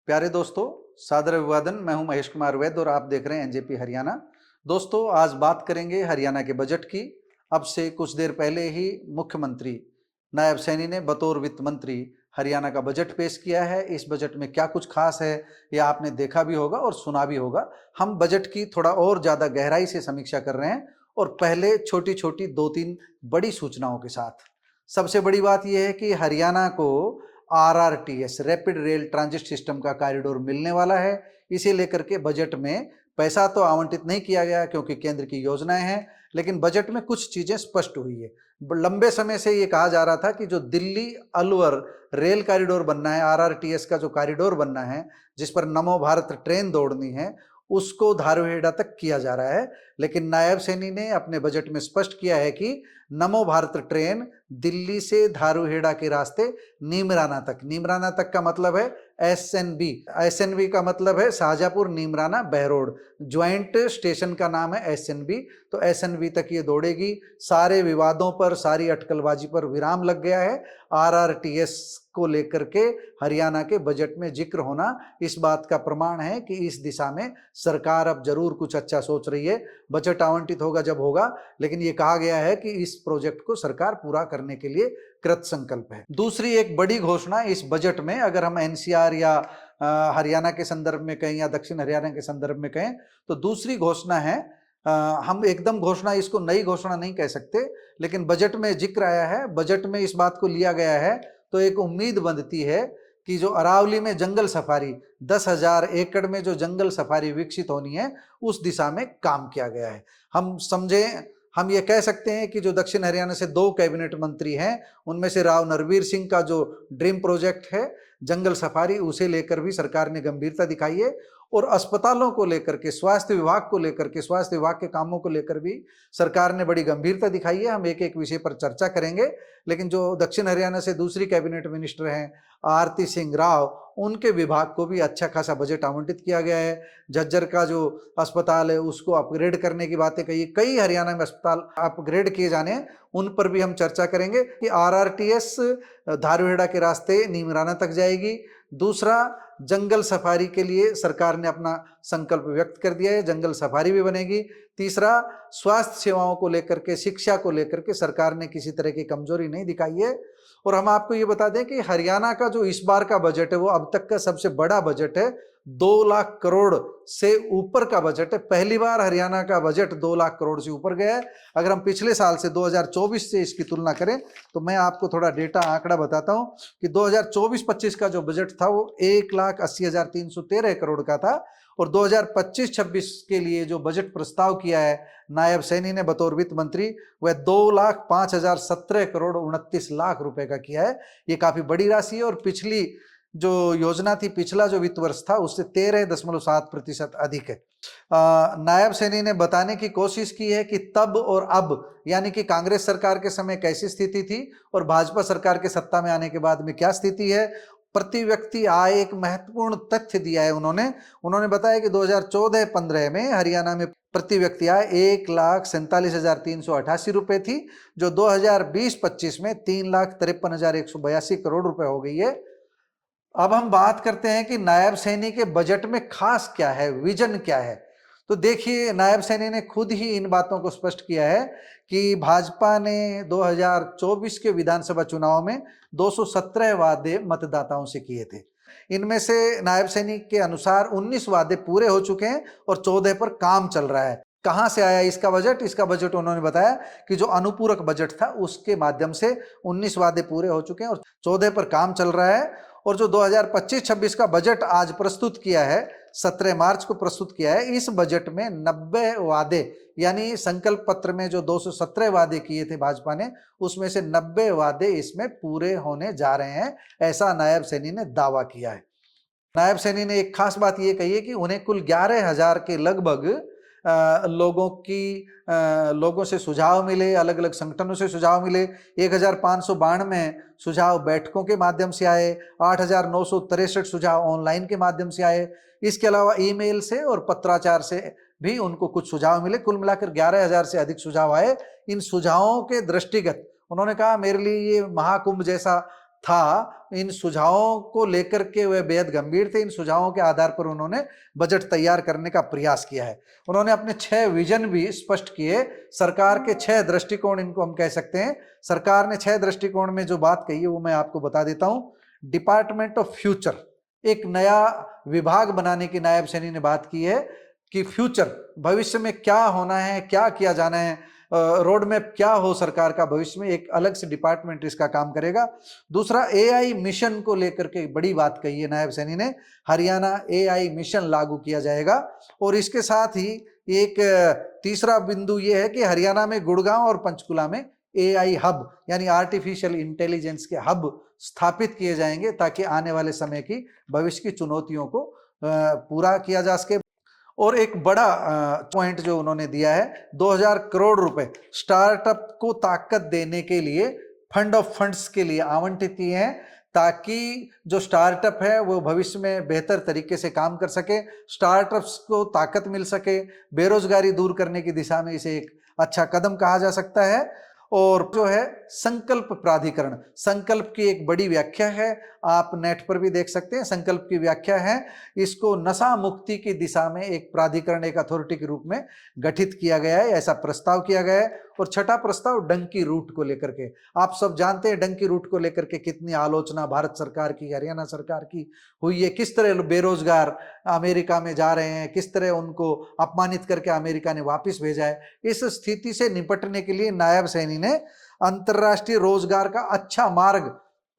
प्यारे दोस्तों, सादर अभिवादन। मैं हूं महेश कुमार वैद्य और आप देख रहे हैं एनजेपी हरियाणा। दोस्तों, आज बात करेंगे हरियाणा के बजट की। अब से कुछ देर पहले ही मुख्यमंत्री नायब सैनी ने बतौर वित्त मंत्री हरियाणा का बजट पेश किया है। इस बजट में क्या कुछ खास है, ये आपने देखा भी होगा और सुना भी होगा। हम बजट की थोड़ा और ज़्यादा गहराई से समीक्षा कर रहे हैं और पहले छोटी छोटी 2-3 बड़ी सूचनाओं के साथ। सबसे बड़ी बात यह है कि हरियाणा को RRTS rapid rail transit system का कॉरिडोर मिलने वाला है। इसे लेकर के बजट में पैसा तो आवंटित नहीं किया गया क्योंकि केंद्र की योजनाएं हैं, लेकिन बजट में कुछ चीजें स्पष्ट हुई है। लंबे समय से ये कहा जा रहा था कि जो दिल्ली अलवर रेल कॉरिडोर बनना है, आरआरटीएस का जो कॉरिडोर बनना है जिस पर नमो भारत ट्रेन दौड़नी है, उसको धारूहेड़ा तक किया जा रहा है। लेकिन नायब सैनी ने अपने बजट में स्पष्ट किया है कि नमो भारत ट्रेन दिल्ली से धारूहेड़ा के रास्ते नीमराना तक का मतलब है एसएनबी। एसएनबी का मतलब है शाहजहांपुर नीमराना बहरोड, ज्वाइंट स्टेशन का नाम है एसएनबी। तो एसएनबी तक ये दौड़ेगी। सारे विवादों पर, सारी अटकलबाजी पर विराम लग गया है। आरआरटीएस को लेकर के हरियाणा के बजट में जिक्र होना इस बात का प्रमाण है कि इस दिशा में सरकार अब जरूर कुछ अच्छा सोच रही है। बजट आवंटित होगा जब होगा, लेकिन ये कहा गया है कि इस प्रोजेक्ट को सरकार पूरा करने के लिए कृत संकल्प है। दूसरी एक बड़ी घोषणा इस बजट में, अगर हम एनसीआर या हरियाणा के संदर्भ में कहें या दक्षिण हरियाणा के संदर्भ में कहें, तो दूसरी घोषणा है, हम एकदम घोषणा इसको नई घोषणा नहीं कह सकते, लेकिन बजट में जिक्र आया है, बजट में इस बात को लिया गया है तो एक उम्मीद बनती है कि जो अरावली में जंगल सफारी 10,000 एकड़ में जो जंगल सफारी विकसित होनी है, उस दिशा में काम किया गया है। हम ये कह सकते हैं कि जो दक्षिण हरियाणा से 2 कैबिनेट मंत्री हैं, उनमें से राव नरवीर सिंह का जो ड्रीम प्रोजेक्ट है जंगल सफारी, उसे लेकर भी सरकार ने गंभीरता दिखाई है। और अस्पतालों को लेकर के, स्वास्थ्य विभाग को लेकर के, स्वास्थ्य विभाग के कामों को लेकर भी सरकार ने बड़ी गंभीरता दिखाई है। हम एक एक विषय पर चर्चा करेंगे, लेकिन जो दक्षिण हरियाणा से दूसरी कैबिनेट मिनिस्टर हैं आरती सिंह राव, उनके विभाग को भी अच्छा खासा बजट आवंटित किया गया है। झज्जर का जो अस्पताल है उसको अपग्रेड करने की बातें कही, कई हरियाणा में अस्पताल अपग्रेड किए जाने हैं, उन पर भी हम चर्चा करेंगे कि आरआरटीएस धारूहेड़ा के रास्ते नीमराना तक जाएगी। दूसरा, जंगल सफारी के लिए सरकार ने अपना संकल्प व्यक्त कर दिया है, जंगल सफारी भी बनेगी। तीसरा, स्वास्थ्य सेवाओं को लेकर के, शिक्षा को लेकर के सरकार ने किसी तरह की कमजोरी नहीं दिखाई है। और हम आपको ये बता दें कि हरियाणा का जो इस बार का बजट है वो अब तक का सबसे बड़ा बजट है। 2 लाख करोड़ से ऊपर का बजट है। पहली बार हरियाणा का बजट 2 लाख करोड़ से ऊपर गया है। अगर हम पिछले साल से 2024 से इसकी तुलना करें तो मैं आपको थोड़ा डेटा आंकड़ा बताता हूं कि 2024-25 का जो बजट था वो 1,80,313 करोड़ का था। और 2025-26 के लिए जो बजट प्रस्ताव किया है नायब सैनी ने बतौर वित्त मंत्री, वह 2,05,017 करोड़ 29 लाख रुपए का किया है। ये काफी बड़ी राशि है और पिछली जो योजना थी, पिछला जो वित्त वर्ष था, उससे 13.7% अधिक है। नायब सैनी ने बताने की कोशिश की है कि तब और अब, यानी कि कांग्रेस सरकार के समय कैसी स्थिति थी और भाजपा सरकार के सत्ता में आने के बाद में क्या स्थिति है। प्रति व्यक्ति आय एक महत्वपूर्ण तथ्य दिया है उन्होंने बताया कि 2014-15 में हरियाणा में प्रति व्यक्ति आय 1,47,388 रुपए थी, जो 2020-25 में 3,53,182 करोड़ रुपए हो गई है। अब हम बात करते हैं कि नायब सैनी के बजट में खास क्या है, विजन क्या है। तो देखिए, नायब सैनी ने खुद ही इन बातों को स्पष्ट किया है कि भाजपा ने 2024 के विधानसभा चुनाव में 217 वादे मतदाताओं से किए थे। इनमें से नायब सैनी के अनुसार 19 वादे पूरे हो चुके हैं और 14 पर काम चल रहा है। कहां से आया इसका बजट? इसका बजट उन्होंने बताया कि जो अनुपूरक बजट था उसके माध्यम से 19 वादे पूरे हो चुके हैं और 14 पर काम चल रहा है। और जो 2025-26 का बजट आज प्रस्तुत किया है, 17 मार्च को प्रस्तुत किया है, इस बजट में 90 वादे, यानी संकल्प पत्र में जो 217 वादे किए थे भाजपा ने, उसमें से 90 वादे इसमें पूरे होने जा रहे हैं, ऐसा नायब सैनी ने दावा किया है। नायब सैनी ने एक खास बात यह कही है कि उन्हें कुल 11,000 के लगभग लोगों से सुझाव मिले, अलग अलग संगठनों से सुझाव मिले। 1,592 सुझाव बैठकों के माध्यम से आए, 8,963 सुझाव ऑनलाइन के माध्यम से आए। इसके अलावा ईमेल से और पत्राचार से भी उनको कुछ सुझाव मिले। कुल मिलाकर 11,000 से अधिक सुझाव आए। इन सुझावों के दृष्टिगत उन्होंने कहा, मेरे लिए ये महाकुंभ जैसा था, इन सुझावों को लेकर के वे बेहद गंभीर थे। इन सुझावों के आधार पर उन्होंने बजट तैयार करने का प्रयास किया है। उन्होंने अपने 6 विजन भी स्पष्ट किए। सरकार के 6 दृष्टिकोण इनको हम कह सकते हैं। सरकार ने 6 दृष्टिकोण में जो बात कही है वो मैं आपको बता देता हूं। डिपार्टमेंट ऑफ फ्यूचर, एक नया विभाग बनाने की नायब सैनी ने बात की है कि फ्यूचर, भविष्य में क्या होना है, क्या किया जाना है, रोड मैप क्या हो सरकार का भविष्य में, एक अलग से डिपार्टमेंट इसका काम करेगा। दूसरा, एआई मिशन को लेकर के बड़ी बात कही है नायब सैनी ने। हरियाणा एआई मिशन लागू किया जाएगा। और इसके साथ ही एक तीसरा बिंदु यह है कि हरियाणा में गुड़गांव और पंचकुला में एआई हब यानी आर्टिफिशियल इंटेलिजेंस के हब स्थापित किए जाएंगे, ताकि आने वाले समय की भविष्य की चुनौतियों को पूरा किया जा सके। और एक बड़ा पॉइंट जो उन्होंने दिया है, 2000 करोड़ रुपए स्टार्टअप को ताकत देने के लिए फंड ऑफ फंड्स के लिए आवंटित किए हैं, ताकि जो स्टार्टअप है वो भविष्य में बेहतर तरीके से काम कर सके, स्टार्टअप्स को ताकत मिल सके। बेरोजगारी दूर करने की दिशा में इसे एक अच्छा कदम कहा जा सकता है। और जो है संकल्प प्राधिकरण, संकल्प की एक बड़ी व्याख्या है, आप नेट पर भी देख सकते हैं। संकल्प की व्याख्या है, इसको नशा मुक्ति की दिशा में एक प्राधिकरण, एक अथॉरिटी के रूप में गठित किया गया है, ऐसा प्रस्ताव किया गया है। और छठा प्रस्ताव डंकी रूट को लेकर के, आप सब जानते हैं डंकी रूट को लेकर के कितनी आलोचना भारत सरकार की, हरियाणा सरकार की हुई है। किस तरह बेरोजगार अमेरिका में जा रहे हैं, किस तरह उनको अपमानित करके अमेरिका ने वापस भेजा है। इस स्थिति से निपटने के लिए नायब सैनी ने अंतर्राष्ट्रीय रोजगार का अच्छा मार्ग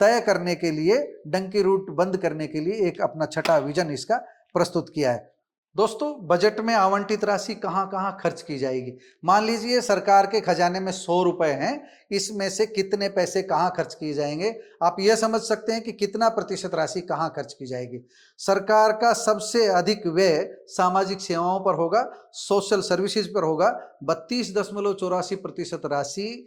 तय करने के लिए, डंकी रूट बंद करने के लिए एक अपना छठा विजन इसका प्रस्तुत किया है। दोस्तों, बजट में आवंटित राशि कहां कहां खर्च की जाएगी? मान लीजिए सरकार के खजाने में 100 रुपए हैं, इसमें से कितने पैसे कहां खर्च किए जाएंगे? आप यह समझ सकते हैं कि कितना प्रतिशत राशि कहां खर्च की जाएगी। सरकार का सबसे अधिक व्यय सामाजिक सेवाओं पर होगा, सोशल सर्विसेज पर होगा। 32.84% राशि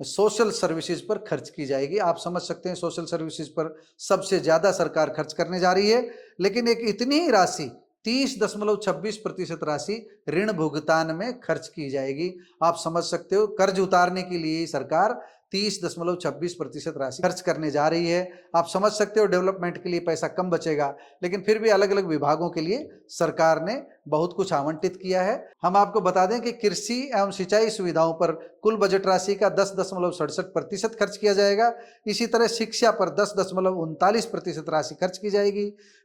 सोशल सर्विसेज पर खर्च की जाएगी। आप समझ सकते हैं सोशल सर्विसेज पर सबसे ज्यादा सरकार खर्च करने जा रही है। लेकिन एक इतनी ही राशि 30.26% राशि ऋण भुगतान में खर्च की जाएगी। आप समझ सकते हो, कर्ज उतारने के लिए सरकार 30.26% राशि खर्च करने जा रही है। आप समझ सकते हो डेवलपमेंट के लिए पैसा कम बचेगा, लेकिन फिर भी अलग अलग विभागों के लिए सरकार ने बहुत कुछ आवंटित किया है। हम आपको बता दें कि कृषि एवं सिंचाई सुविधाओं पर कुल बजट राशि का 10.67% खर्च किया जाएगा। इसी तरह शिक्षा पर 10.39% राशि खर्च की जाएगी।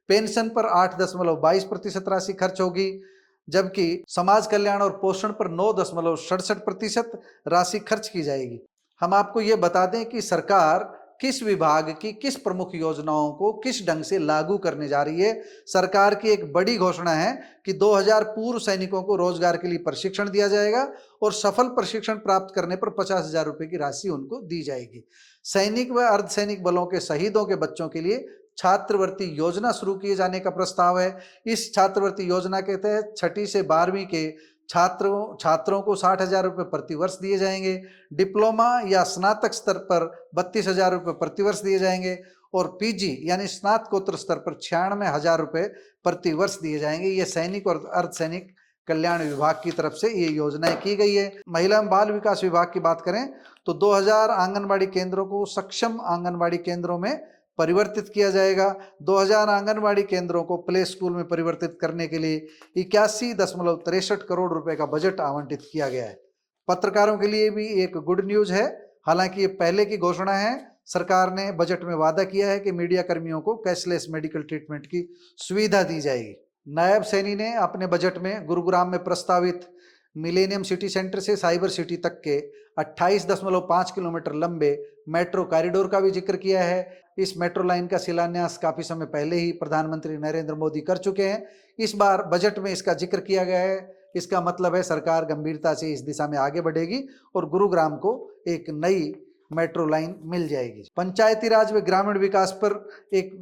पेंशन पर 8.22% राशि खर्च होगी, जबकि समाज कल्याण और पोषण पर 9.67% राशि खर्च की जाएगी। हम आपको ये बता दें कि सरकार किस विभाग की किस प्रमुख योजनाओं को किस ढंग से लागू करने जा रही है। सरकार की एक बड़ी घोषणा है कि 2000 पूर्व सैनिकों को रोजगार के लिए प्रशिक्षण दिया जाएगा और सफल प्रशिक्षण प्राप्त करने पर 50,000 रुपए की राशि उनको दी जाएगी। सैनिक व अर्धसैनिक बलों के शहीदों के बच्चों के लिए छात्रवृत्ति योजना शुरू किए जाने का प्रस्ताव है। इस छात्रवृत्ति योजना के तहत 6ठी से 12वीं के छात्रों को 60,000 रुपये प्रतिवर्ष दिए जाएंगे। डिप्लोमा या स्नातक स्तर पर 32,000 रुपये प्रतिवर्ष दिए जाएंगे और पीजी यानी स्नातकोत्तर स्तर पर 96,000 रुपये प्रतिवर्ष दिए जाएंगे। ये सैनिक और अर्धसैनिक कल्याण विभाग की तरफ से ये योजनाएं की गई है। महिला एवं बाल विकास विभाग की बात करें तो 2000 आंगनबाड़ी केंद्रों को सक्षम आंगनबाड़ी केंद्रों में परिवर्तित किया जाएगा। 2000 आंगनबाड़ी केंद्रों को प्ले स्कूल में परिवर्तित करने के लिए 81.63 करोड़ रुपए का बजट आवंटित किया गया है। पत्रकारों के लिए भी एक गुड न्यूज है। हालांकि ये पहले की घोषणा है, सरकार ने बजट में वादा किया है कि मीडिया कर्मियों को कैशलेस मेडिकल ट्रीटमेंट की सुविधा दी जाएगी। नायब सैनी ने अपने बजट में गुरुग्राम में प्रस्तावित मिलेनियम सिटी सेंटर से साइबर सिटी तक के 28.5 किलोमीटर लंबे मेट्रो कॉरिडोर का भी जिक्र किया है। इस मेट्रो लाइन का शिलान्यास काफी समय पहले ही प्रधानमंत्री नरेंद्र मोदी कर चुके हैं। इस बार बजट में इसका जिक्र किया गया है। इसका मतलब है सरकार गंभीरता से इस दिशा में आगे बढ़ेगी और गुरुग्राम को एक नई मेट्रो लाइन मिल जाएगी। पंचायती राज व ग्रामीण विकास पर एक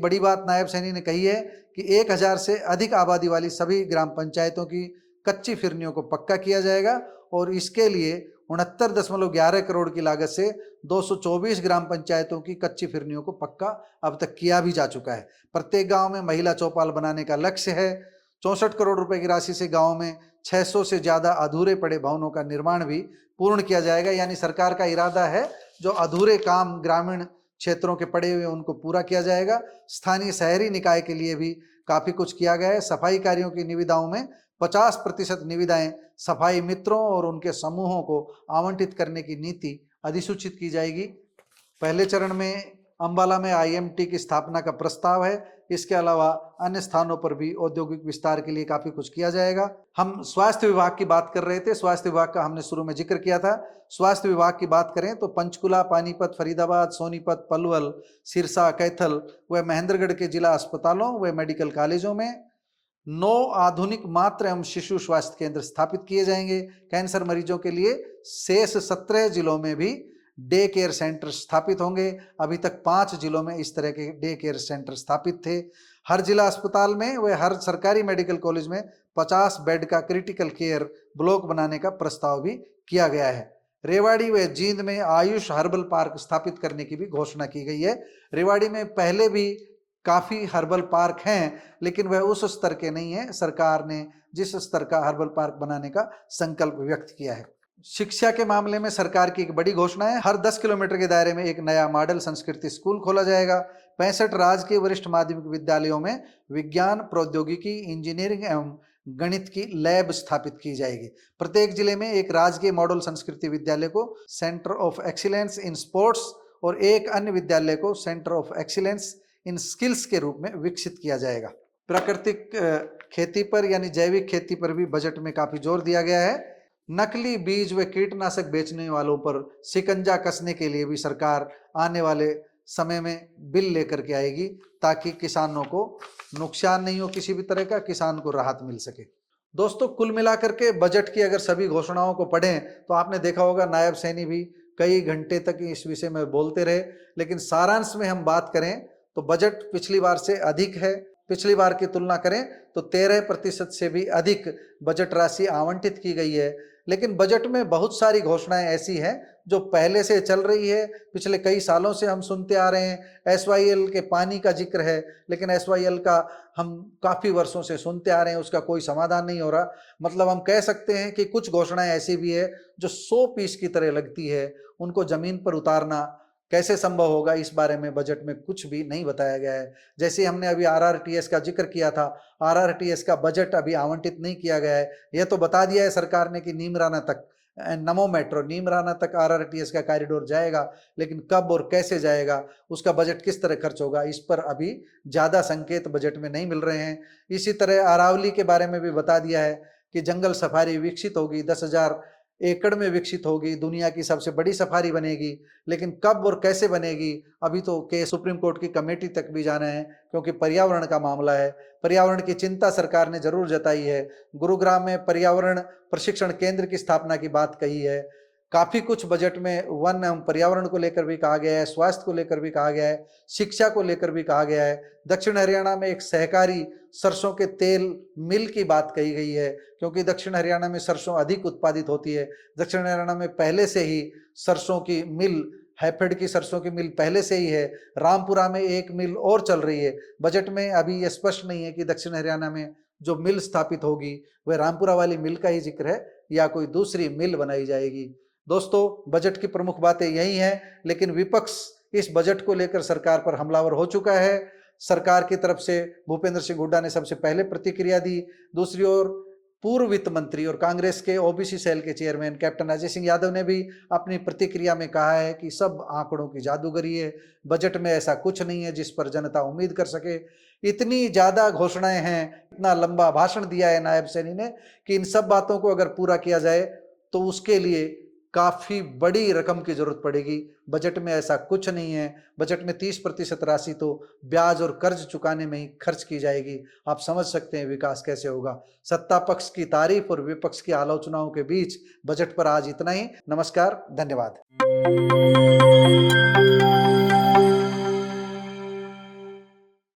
बड़ी बात नायब सैनी ने कही है कि 1000 से अधिक आबादी वाली सभी ग्राम पंचायतों की कच्ची फिरनियों को पक्का किया जाएगा और इसके लिए 69.11 करोड़ की लागत से 224 ग्राम पंचायतों की कच्ची फिरनियों को पक्का अब तक किया भी जा चुका है। प्रत्येक गांव में महिला चौपाल बनाने का लक्ष्य है। 64 करोड़ रुपए की राशि से गांव में 600 से ज्यादा अधूरे पड़े भवनों का निर्माण भी पूर्ण किया जाएगा। यानी सरकार का इरादा है जो अधूरे काम ग्रामीण क्षेत्रों के पड़े हुए उनको पूरा किया जाएगा। स्थानीय शहरी निकाय के लिए भी काफी कुछ किया गया है। सफाई कार्यों की निविदाओं में 50% निविदाएं सफाई मित्रों और उनके समूहों को आवंटित करने की नीति अधिसूचित की जाएगी। पहले चरण में अंबाला में IMT की स्थापना का प्रस्ताव है। इसके अलावा अन्य स्थानों पर भी औद्योगिक विस्तार के लिए काफी कुछ किया जाएगा। हम स्वास्थ्य विभाग की बात कर रहे थे, स्वास्थ्य विभाग का हमने शुरू में जिक्र किया था। स्वास्थ्य विभाग की बात करें तो पंचकुला, पानीपत, फरीदाबाद, सोनीपत, पलवल, सिरसा, कैथल व महेंद्रगढ़ के जिला अस्पतालों व मेडिकल कॉलेजों में 9 आधुनिक मातृ एवं शिशु स्वास्थ्य केंद्र स्थापित किए जाएंगे। कैंसर मरीजों के लिए शेष 17 जिलों में भी डे केयर सेंटर स्थापित होंगे। अभी तक 5 जिलों में इस तरह के डे केयर सेंटर स्थापित थे। हर जिला अस्पताल में व हर सरकारी मेडिकल कॉलेज में 50 बेड का क्रिटिकल केयर ब्लॉक बनाने का प्रस्ताव भी किया गया है। रेवाड़ी व जींद में आयुष हर्बल पार्क स्थापित करने की भी घोषणा की गई है। रेवाड़ी में पहले भी काफी हर्बल पार्क हैं, लेकिन वह उस स्तर के नहीं है। सरकार ने जिस स्तर का हर्बल पार्क बनाने का संकल्प व्यक्त किया है। शिक्षा के मामले में सरकार की एक बड़ी घोषणा है। हर 10 किलोमीटर के दायरे में एक नया मॉडल संस्कृति स्कूल खोला जाएगा। 65 राजकीय वरिष्ठ माध्यमिक विद्यालयों में विज्ञान, प्रौद्योगिकी, इंजीनियरिंग एवं गणित की लैब स्थापित की जाएगी। प्रत्येक जिले में एक राजकीय मॉडल संस्कृति विद्यालय को centre of excellence in sports और एक अन्य विद्यालय को centre of excellence in skills के रूप में विकसित किया जाएगा। प्राकृतिक खेती पर यानी जैविक खेती पर भी बजट में काफी जोर दिया गया है। नकली बीज व कीटनाशक बेचने वालों पर शिकंजा कसने के लिए भी सरकार आने वाले समय में बिल लेकर के आएगी, ताकि किसानों को नुकसान नहीं हो किसी भी तरह का, किसान को राहत मिल सके। दोस्तों, कुल मिलाकर के बजट की अगर सभी घोषणाओं को पढ़ें तो आपने देखा होगा नायब सैनी भी कई घंटे तक इस विषय में बोलते रहे, लेकिन सारांश में हम बात करें तो बजट पिछली बार से अधिक है। पिछली बार की तुलना करें तो 13% से भी अधिक बजट राशि आवंटित की गई है। लेकिन बजट में बहुत सारी घोषणाएं ऐसी हैं जो पहले से चल रही है, पिछले कई सालों से हम सुनते आ रहे हैं। SYL के पानी का जिक्र है, लेकिन SYL का हम काफ़ी वर्षों से सुनते आ रहे हैं, उसका कोई समाधान नहीं हो रहा। मतलब हम कह सकते हैं कि कुछ घोषणाएं ऐसी भी है जो 100 पीस की तरह लगती है, उनको जमीन पर उतारना कैसे संभव होगा, इस बारे में बजट में कुछ भी नहीं बताया गया है। जैसे हमने अभी RRTS का जिक्र किया था, RRTS का बजट अभी आवंटित नहीं किया गया है। यह तो बता दिया है सरकार ने कि नीमराना तक नमो मेट्रो नीमराना तक RRTS का कॉरिडोर जाएगा, लेकिन कब और कैसे जाएगा, उसका बजट किस तरह खर्च होगा, इस पर अभी ज़्यादा संकेत बजट में नहीं मिल रहे हैं। इसी तरह अरावली के बारे में भी बता दिया है कि जंगल सफारी विकसित होगी, 10,000 एकड़ में विकसित होगी, दुनिया की सबसे बड़ी सफारी बनेगी। लेकिन कब और कैसे बनेगी, अभी तो सुप्रीम कोर्ट की कमेटी तक भी जाना है, क्योंकि पर्यावरण का मामला है। पर्यावरण की चिंता सरकार ने जरूर जताई है। गुरुग्राम में पर्यावरण प्रशिक्षण केंद्र की स्थापना की बात कही है। काफी कुछ बजट में वन एवं पर्यावरण को लेकर भी कहा गया है, स्वास्थ्य को लेकर भी कहा गया है, शिक्षा को लेकर भी कहा गया है। दक्षिण हरियाणा में एक सहकारी सरसों के तेल मिल की बात कही गई है, क्योंकि दक्षिण हरियाणा में सरसों अधिक उत्पादित होती है। दक्षिण हरियाणा में पहले से ही सरसों की मिल, हैफेड की सरसों की मिल पहले से ही है। रामपुरा में एक मिल और चल रही है। बजट में अभी यह स्पष्ट नहीं है कि दक्षिण हरियाणा में जो मिल स्थापित होगी वह रामपुरा वाली मिल का ही जिक्र है या कोई दूसरी मिल बनाई जाएगी। दोस्तों, बजट की प्रमुख बातें यही हैं, लेकिन विपक्ष इस बजट को लेकर सरकार पर हमलावर हो चुका है। सरकार की तरफ से भूपेंद्र सिंह हुड्डा ने सबसे पहले प्रतिक्रिया दी। दूसरी ओर पूर्व वित्त मंत्री और कांग्रेस के OBC सेल के चेयरमैन कैप्टन अजय सिंह यादव ने भी अपनी प्रतिक्रिया में कहा है कि सब आंकड़ों की जादूगरी है, बजट में ऐसा कुछ नहीं है जिस पर जनता उम्मीद कर सके। इतनी ज्यादा घोषणाएं हैं, इतना लंबा भाषण दिया है नायब सैनी ने कि इन सब बातों को अगर पूरा किया जाए तो उसके लिए काफी बड़ी रकम की जरूरत पड़ेगी। बजट में ऐसा कुछ नहीं है। बजट में 30% राशि तो ब्याज और कर्ज चुकाने में ही खर्च की जाएगी। आप समझ सकते हैं विकास कैसे होगा। सत्ता पक्ष की तारीफ और विपक्ष की आलोचनाओं के बीच बजट पर आज इतना ही। नमस्कार, धन्यवाद।